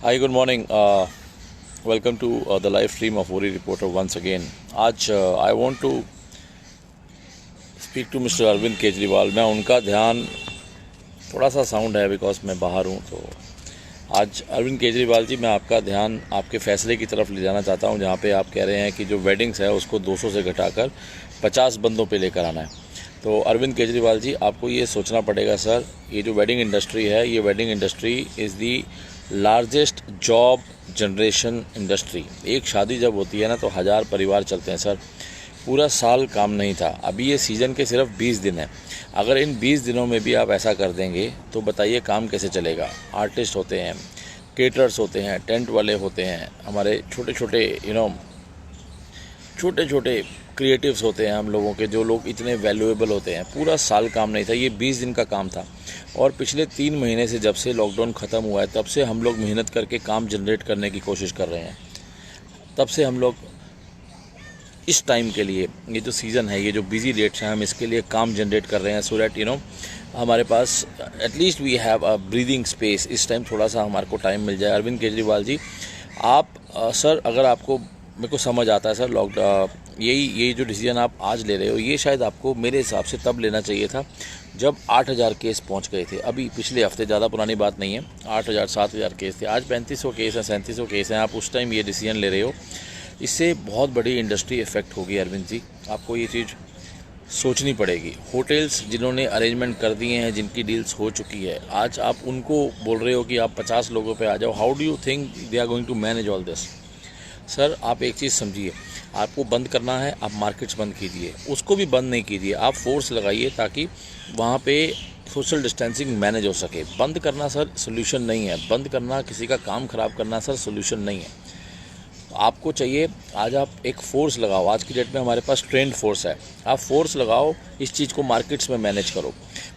Hi, good morning. Welcome to the live stream of Ori Reporter once again. आज I want to speak to Mr. Arvind Kejriwal. मैं उनका ध्यान थोड़ा सा sound है बिकॉज मैं बाहर हूँ, तो आज अरविंद केजरीवाल जी, मैं आपका ध्यान आपके फैसले की तरफ ले जाना चाहता हूँ, जहाँ पे आप कह रहे हैं कि जो वेडिंग्स है उसको 200 से घटाकर 50 बंदों पे लेकर आना है। तो अरविंद केजरीवाल जी, आपको ये सोचना पड़ेगा सर, ये जो वेडिंग इंडस्ट्री है, ये wedding industry is the largest job generation industry. एक शादी जब होती है ना, तो 1000 परिवार चलते हैं सर। पूरा साल काम नहीं था, अभी ये सीज़न के सिर्फ 20 दिन है। अगर इन 20 दिनों में भी आप ऐसा कर देंगे तो बताइए काम कैसे चलेगा। आर्टिस्ट होते हैं, केटरर्स होते हैं, टेंट वाले होते हैं, हमारे छोटे छोटे क्रिएटिव्स होते हैं हम लोगों के, जो लोग इतने वैल्यूएबल होते हैं। पूरा साल काम नहीं था, ये 20 दिन का काम था। और पिछले 3 महीने से, जब से लॉकडाउन ख़त्म हुआ है, तब से हम लोग मेहनत करके काम जनरेट करने की कोशिश कर रहे हैं। तब से हम लोग इस टाइम के लिए, ये जो सीज़न है, ये जो बिजी डेट्स हैं, हम इसके लिए काम जनरेट कर रहे हैं, सो दैट हमारे पास at least we have a breathing space. इस टाइम थोड़ा सा हमारे को टाइम मिल जाए। अरविंद केजरीवाल जी, आप सर, अगर आपको, मेरे को समझ आता है सर, यही जो डिसीजन आप आज ले रहे हो, ये शायद आपको मेरे हिसाब से तब लेना चाहिए था जब 8000 केस पहुंच गए थे। अभी पिछले हफ्ते, ज़्यादा पुरानी बात नहीं है, 8000 7000 केस थे, आज 3500 केस हैं, 3700 केस हैं। आप उस टाइम ये डिसीजन ले रहे हो, इससे बहुत बड़ी इंडस्ट्री इफेक्ट होगी। अरविंद जी, आपको ये चीज़ सोचनी पड़ेगी। होटल्स जिन्होंने अरेंजमेंट कर दिए हैं, जिनकी डील्स हो चुकी है, आज आप उनको बोल रहे हो कि आप 50 लोगों पे आ जाओ। How do you think they are going to manage all this? Sir, आप एक चीज़ समझिए, आपको बंद करना है, आप मार्केट्स बंद कीजिए, उसको भी बंद नहीं कीजिए, आप फोर्स लगाइए ताकि वहाँ पे सोशल डिस्टेंसिंग मैनेज हो सके। बंद करना सर सोल्यूशन नहीं है, बंद करना, किसी का काम ख़राब करना सर सोल्यूशन नहीं है। आपको चाहिए, आज आप एक फ़ोर्स लगाओ। आज की डेट में हमारे पास ट्रेंड फोर्स है, आप फोर्स लगाओ, इस चीज़ को मार्केट्स में मैनेज करो।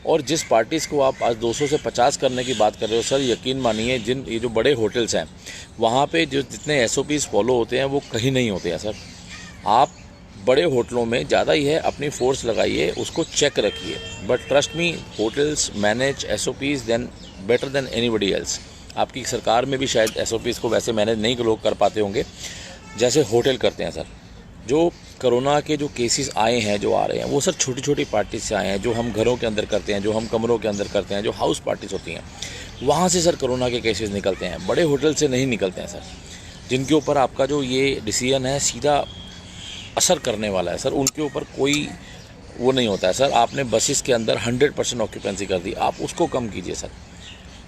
और जिस पार्टीज़ को आप आज 200 से 50 करने की बात कर रहे हो सर, यकीन मानिए, ये जो बड़े होटल्स हैं, वहाँ पे जो जितने SOPs फॉलो होते हैं वो कहीं नहीं होते हैं सर। आप बड़े होटलों में ज़्यादा ही है, अपनी फोर्स लगाइए, उसको चेक रखिए। But trust me, hotels manage SOPs then better than anybody else. आपकी सरकार में भी शायद SOPs को वैसे मैनेज नहीं लोग कर पाते होंगे जैसे होटल करते हैं सर। जो कोरोना के जो केसेस आए हैं, जो आ रहे हैं, वो सर छोटी छोटी पार्टीज से आए हैं, जो हम घरों के अंदर करते हैं, जो हम कमरों के अंदर करते हैं, जो हाउस पार्टीज होती हैं, वहाँ से सर कोरोना के केसेस निकलते हैं, बड़े होटल से नहीं निकलते हैं सर। जिनके ऊपर आपका जो ये डिसीजन है सीधा असर करने वाला है सर, उनके ऊपर कोई वो नहीं होता है सर। आपने बसेस के अंदर 100% ऑक्यूपेंसी कर दी, आप उसको कम कीजिए सर।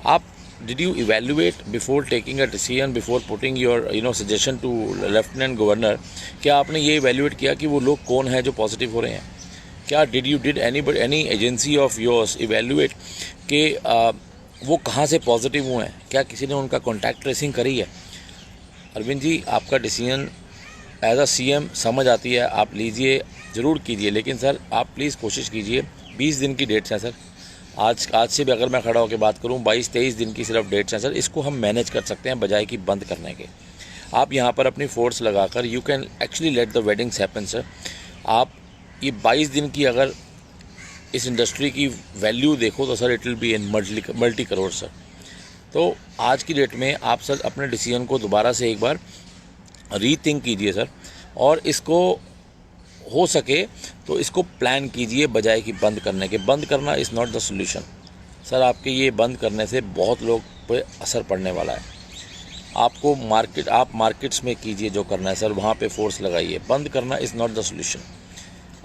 आप did you evaluate before taking a decision, before putting your suggestion to lieutenant governor? क्या आपने ये इवेल्युएट किया कि वो लोग कौन है जो पॉजिटिव हो रहे हैं? क्या did any agency of yours evaluate कि वो कहाँ से पॉजिटिव हुए हैं? क्या किसी ने उनका कॉन्टैक्ट ट्रेसिंग करी है? अरविंद जी, आपका डिसीजन एज अ CM समझ आती है, आप लीजिए, ज़रूर कीजिए, लेकिन सर आप प्लीज़ कोशिश कीजिए। 20 दिन की डेट्स हैं सर, आज से भी अगर मैं खड़ा होकर बात करूं, 22-23 दिन की सिर्फ डेट्स हैं सर। इसको हम मैनेज कर सकते हैं बजाय कि बंद करने के। आप यहाँ पर अपनी फोर्स लगाकर you can actually let the weddings happen sir. आप ये 22 दिन की अगर इस इंडस्ट्री की वैल्यू देखो तो sir, it will be in multi crore sir. तो आज की डेट में आप सर अपने डिसीजन को दोबारा से एक बार रीथिंक कीजिए सर, और इसको हो सके तो इसको प्लान कीजिए बजाय कि बंद करने के। बंद करना is not the solution sir. आपके ये बंद करने से बहुत लोग पे असर पड़ने वाला है। आपको आप मार्केट्स में कीजिए जो करना है सर, वहाँ पे फोर्स लगाइए। बंद करना इज़ नॉट द सोल्यूशन।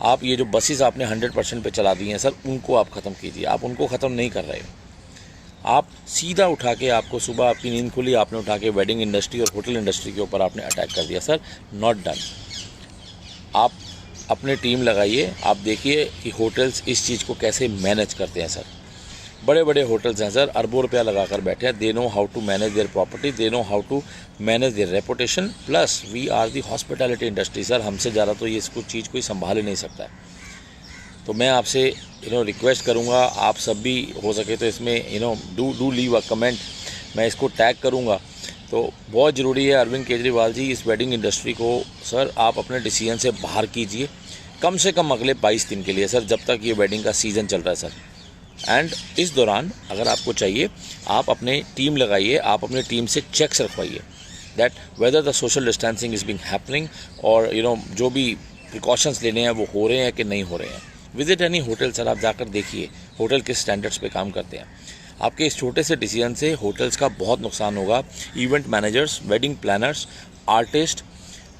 आप ये जो बसेस आपने 100% पे चला दी हैं सर, उनको आप ख़त्म कीजिए। आप उनको ख़त्म नहीं कर रहे हो। आप सीधा उठा के, आपको सुबह आपकी नींद खुली, आपने उठा के वेडिंग इंडस्ट्री और होटल इंडस्ट्री के ऊपर आपने अटैक कर दिया सर। Not done. आप अपने टीम लगाइए, आप देखिए कि होटल्स इस चीज़ को कैसे मैनेज करते हैं सर। बड़े बड़े होटल्स हैं सर, अरबों रुपया लगा कर बैठे हैं। They know how to manage their property, they know how to manage their reputation. Plus we are the hospitality industry sir, हमसे ज़्यादा तो ये इसको चीज़ कोई संभाल ही नहीं सकता है। तो मैं आपसे रिक्वेस्ट करूँगा, आप सब भी हो सके तो इसमें डू लीव अ कमेंट, मैं इसको टैग करूँगा। तो बहुत ज़रूरी है अरविंद केजरीवाल जी, इस वेडिंग इंडस्ट्री को सर आप अपने डिसीजन से बाहर कीजिए, कम से कम अगले 22 दिन के लिए सर, जब तक ये वेडिंग का सीज़न चल रहा है सर। एंड इस दौरान अगर आपको चाहिए आप अपने टीम लगाइए, आप अपनी टीम से चेक्स रखवाइए that whether the social distancing is being happening और जो भी प्रिकॉशंस लेने हैं वो हो रहे हैं कि नहीं हो रहे हैं। विजिट एनी होटल सर, आप जाकर देखिए होटल किस स्टैंडर्ड्स पे काम करते हैं। आपके इस छोटे से डिसीजन से होटल्स का बहुत नुकसान होगा। Event managers, wedding planners, artist,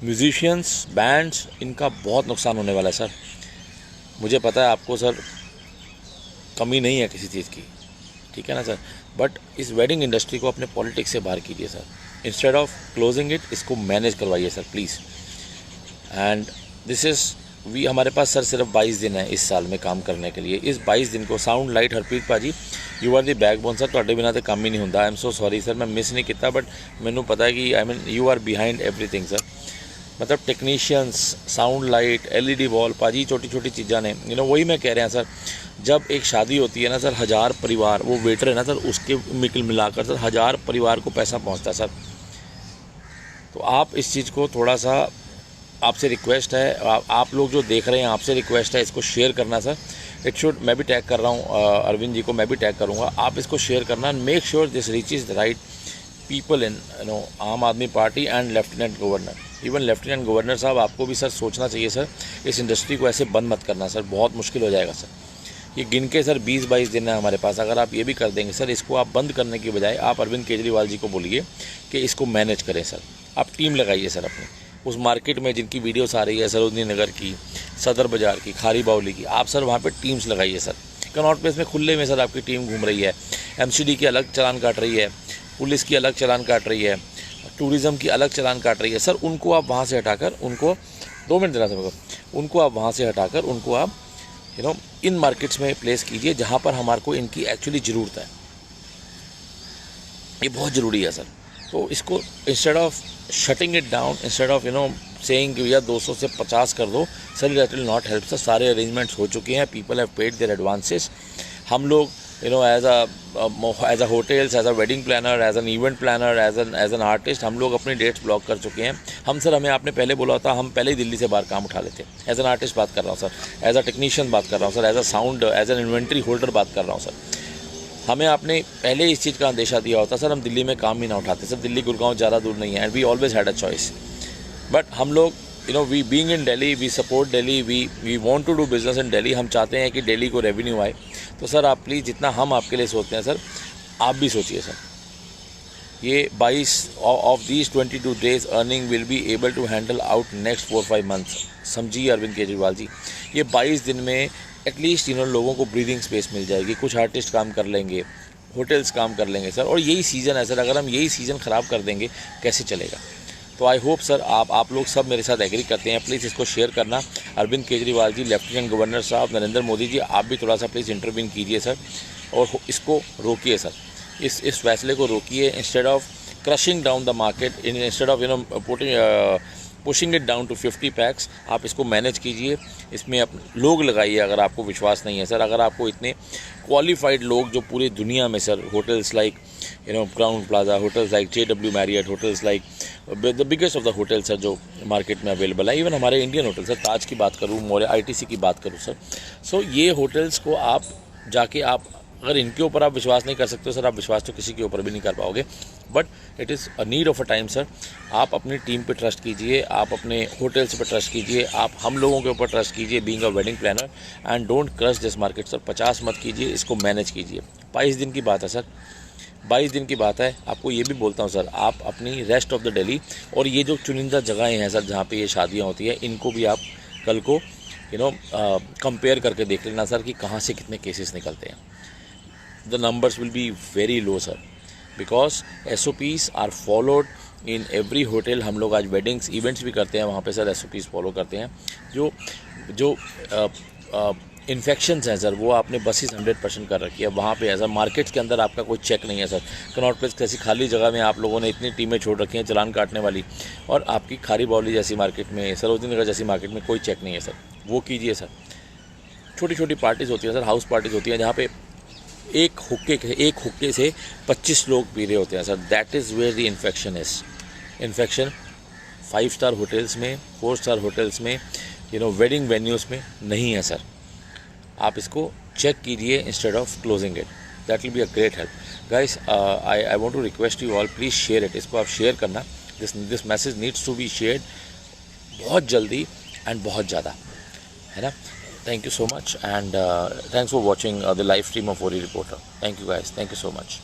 musicians, bands, इनका बहुत नुकसान होने वाला है सर। मुझे पता है आपको सर कमी नहीं है किसी चीज़ की, ठीक है ना सर, बट इस वेडिंग इंडस्ट्री को अपने पॉलिटिक्स से बाहर कीजिए sir. Instead of closing it, इसको मैनेज करवाइए sir please. And this is हमारे पास सर सिर्फ 22 दिन है इस साल में काम करने के लिए। इस 22 दिन को sound light Harpreet bhaji, you are the backbone sir, ਤੁਹਾਡੇ बिना तो काम ही नहीं होता। I am so sorry sir, मैं मिस नहीं किया, बट मैनू पता है कि you are behind everything sir. मतलब technicians, sound light, LED wall, भाजी छोटी छोटी चीज़ा ने, वही मैं कह रहा सर, जब एक शादी होती है ना सर, 1000 परिवार, वो वेटर है ना सर, उसके मिलाकर सर 1000 परिवार को पैसा पहुँचता है सर। तो आप इस चीज़ को थोड़ा सा, आपसे रिक्वेस्ट है, आप लोग जो देख रहे हैं आपसे रिक्वेस्ट है इसको शेयर करना सर। इट शुड, मैं भी टैग कर रहा हूँ अरविंद जी को, मैं भी टैग करूँगा, आप इसको शेयर करना। Make sure this reaches the right people in आम आदमी party and lieutenant governor. Even lieutenant governor साहब, आपको भी सर सोचना चाहिए सर, इस इंडस्ट्री को ऐसे बंद मत करना सर, बहुत मुश्किल हो जाएगा सर। ये गिन के सर 20-22 दिन है हमारे पास, अगर आप ये भी कर देंगे सर, इसको आप बंद करने की बजाय आप अरविंद केजरीवाल जी को बोलिए कि इसको मैनेज करें सर। आप टीम लगाइए सर अपनी, उस मार्केट में जिनकी वीडियोस आ रही है, सरोजनी नगर की, सदर बाज़ार की, खारी बावली की, आप सर वहाँ पे टीम्स लगाइए सर। कनॉट प्लेस में खुले में सर आपकी टीम घूम रही है, MCD की अलग चालान काट रही है, पुलिस की अलग चालान काट रही है, टूरिज़्म की अलग चालान काट रही है सर। उनको आप वहाँ से हटाकर, उनको 2 मिनट देना सर, उनको आप वहाँ से हटाकर उनको आप इन मार्केट्स में प्लेस कीजिए जहाँ पर हमारे को इनकी एक्चुअली ज़रूरत है। ये बहुत ज़रूरी है सर। तो इसको instead of shutting it down, instead of saying कि भैया 200 से 50 कर दो sir, that will not help sir. सारे अरेंजमेंट्स हो चुके हैं, people have paid their advances. हम लोग as a hotels, as a wedding planner, as an event planner, as an artist, हम लोग अपनी डेट्स ब्लॉक कर चुके हैं। हमें आपने पहले बोला था, हम पहले ही दिल्ली से बाहर काम उठा लेते। एज एन आर्टिस्ट बात कर रहा हूँ सर, एज अ टेक्नीशियन बात कर रहा हूँ sir, as a sound, as an inventory holder बात कर रहा हूँ सर। हमें आपने पहले इस चीज़ का अंदेशा दिया होता सर, हम दिल्ली में काम ही ना उठाते सर। दिल्ली गुड़गांव ज़्यादा दूर नहीं है, and we always had a choice. But हम लोग we being in Delhi, we support Delhi, we want to do business in Delhi. हम चाहते हैं कि दिल्ली को रेवेन्यू आए। तो सर आप प्लीज़, जितना हम आपके लिए सोचते हैं सर, आप भी सोचिए सर। ये 22 of these 22 days earning will be able to handle out next 4-5 months. समझिए अरविंद केजरीवाल जी, ये 22 दिन में एटलीस्ट लोगों को ब्रीदिंग स्पेस मिल जाएगी। कुछ आर्टिस्ट काम कर लेंगे, होटल्स काम कर लेंगे सर, और यही सीज़न है सर। अगर हम यही सीज़न ख़राब कर देंगे कैसे चलेगा? तो आई होप सर आप लोग सब मेरे साथ एग्री करते हैं। प्लीज़ इसको शेयर करना। अरविंद केजरीवाल जी, लेफ्टिनेंट गवर्नर साहब, नरेंद्र मोदी जी, आप भी थोड़ा सा प्लीज़ इंटरवीन कीजिए सर, और इसको रोकिए सर, इस फैसले को रोकिए। Instead of crushing down the market, instead of pushing it down to 50 pax, आप इसको मैनेज कीजिए। इसमें अपने लोग लगाइए अगर आपको विश्वास नहीं है सर। अगर आपको इतने क्वालिफाइड लोग जो पूरी दुनिया में sir, hotels like Crowne Plaza, hotels like JW Marriott, hotels like the biggest of the hotels sir जो मार्केट में अवेलेबल है, इवन हमारे इंडियन होटल सर, ताज की बात करूँ, मोरे ITC की बात करूँ सर। सो ये होटल्स को आप जाके, आप अगर इनके ऊपर आप विश्वास नहीं कर सकते हो सर, आप विश्वास तो किसी के ऊपर भी नहीं कर पाओगे। But it is a need of a time sir. आप अपनी टीम पे ट्रस्ट कीजिए, आप अपने होटल्स पे ट्रस्ट कीजिए, आप हम लोगों के ऊपर ट्रस्ट कीजिए being a wedding planner, and don't crush this market sir. 50 मत कीजिए, इसको मैनेज कीजिए। 22 दिन की बात है सर, 22 दिन की बात है। आपको ये भी बोलता हूँ सर, आप अपनी रेस्ट ऑफ द दिल्ली और ये जो चुनिंदा जगहें हैं सर जहाँ पे ये शादियाँ होती हैं, इनको भी आप कल को कंपेयर करके देख लेना सर कि कहाँ से कितने केसेस निकलते हैं। The numbers will be very low sir, because SOPs are followed in every hotel। हम लोग आज वेडिंग्स इवेंट्स भी करते हैं, वहाँ पे सर SOPs फॉलो करते हैं। जो इन्फेक्शंस हैं सर, वो आपने बसेस 100% कर रखी है वहाँ पे है सर। मार्केट्स के अंदर आपका कोई चेक नहीं है सर। कनॉट प्लेस जैसी खाली जगह में आप लोगों ने इतनी टीमें छोड़ रखी हैं चालान काटने वाली, और आपकी खारी बावली जैसी मार्केट में, सरोजनी नगर जैसी मार्केट में कोई चेक नहीं है सर। वो कीजिए सर। छोटी छोटी पार्टीज़ होती हैं सर, हाउस पार्टीज़ होती हैं, जहाँ पे एक हुक्के से 25 लोग पी रहे होते हैं sir. That is where the infection is. Infection 5 star hotels में, 4 स्टार होटल्स में, वेडिंग वेन्यूज़ में नहीं है सर। आप इसको चेक कीजिए instead of closing it, that will be a great help. Guys I want to request you all, please share it, इसको आप शेयर करना, this message needs to be shared बहुत जल्दी एंड बहुत ज़्यादा, है ना। Thank you so much and thanks for watching the live stream of Orry reporter. Thank you guys, thank you so much.